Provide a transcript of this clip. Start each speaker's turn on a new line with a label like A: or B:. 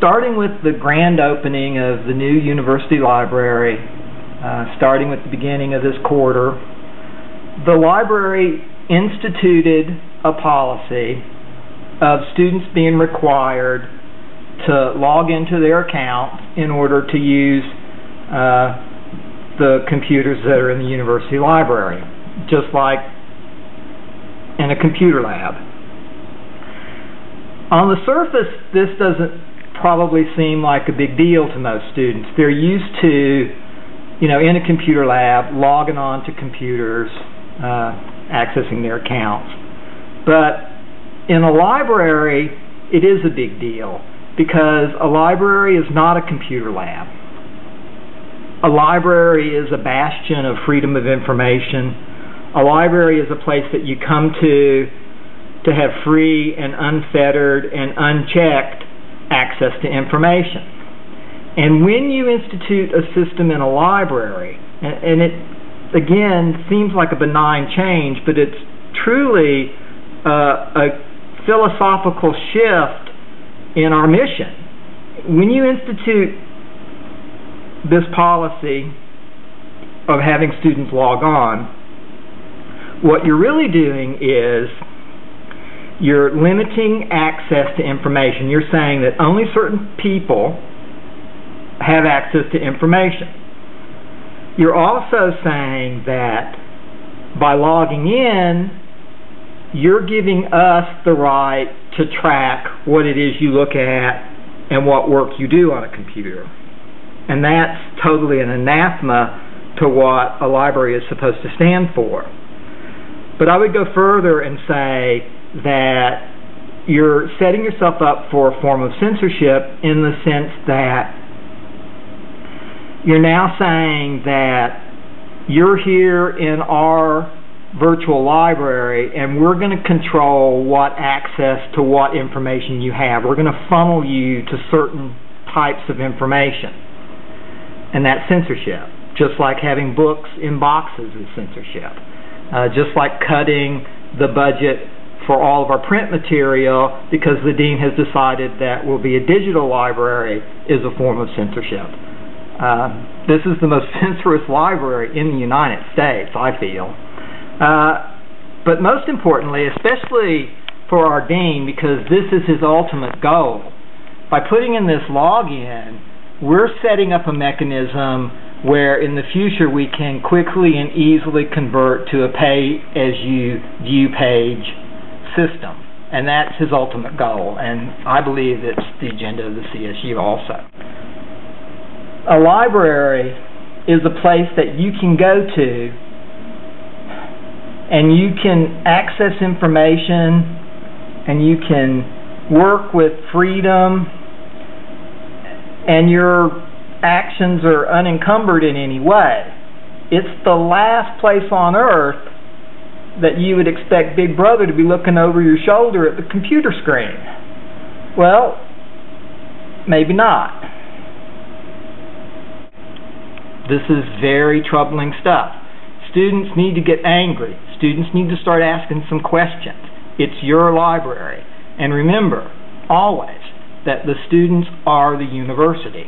A: starting with the grand opening of the new university library, starting with the beginning of this quarter, the library instituted a policy of students being required to log into their account in order to use the computers that are in the university library, just like in a computer lab. On the surface, this doesn't probably seem like a big deal to most students. They're used to, in a computer lab, logging on to computers, accessing their accounts. But in a library, it is a big deal, because a library is not a computer lab. A library is a bastion of freedom of information. A library is a place that you come to have free and unfettered and unchecked access to information. And when you institute a system in a library, and it, again, seems like a benign change, but it's truly a philosophical shift in our mission. When you institute this policy of having students log on, what you're really doing is you're limiting access to information. You're saying that only certain people have access to information. You're also saying that by logging in, you're giving us the right to track what it is you look at and what work you do on a computer. And that's totally an anathema to what a library is supposed to stand for. But I would go further and say that you're setting yourself up for a form of censorship, in the sense that you're now saying that you're here in our virtual library and we're going to control what access to what information you have. We're going to funnel you to certain types of information. And that's censorship. Just like having books in boxes is censorship. Just like cutting the budget for all of our print material because the dean has decided that will be a digital library is a form of censorship. This is the most censorous library in the United States, I feel. But most importantly, especially for our dean, because this is his ultimate goal, by putting in this login, we're setting up a mechanism where in the future we can quickly and easily convert to a pay-as-you-view page system. And that's his ultimate goal, and I believe it's the agenda of the CSU also. A library is a place that you can go to and you can access information and you can work with freedom, and your actions are unencumbered in any way. It's the last place on earth that you would expect Big Brother to be looking over your shoulder at the computer screen. Well, maybe not. This is very troubling stuff. Students need to get angry. Students need to start asking some questions. It's your library. And remember, always, that the students are the university.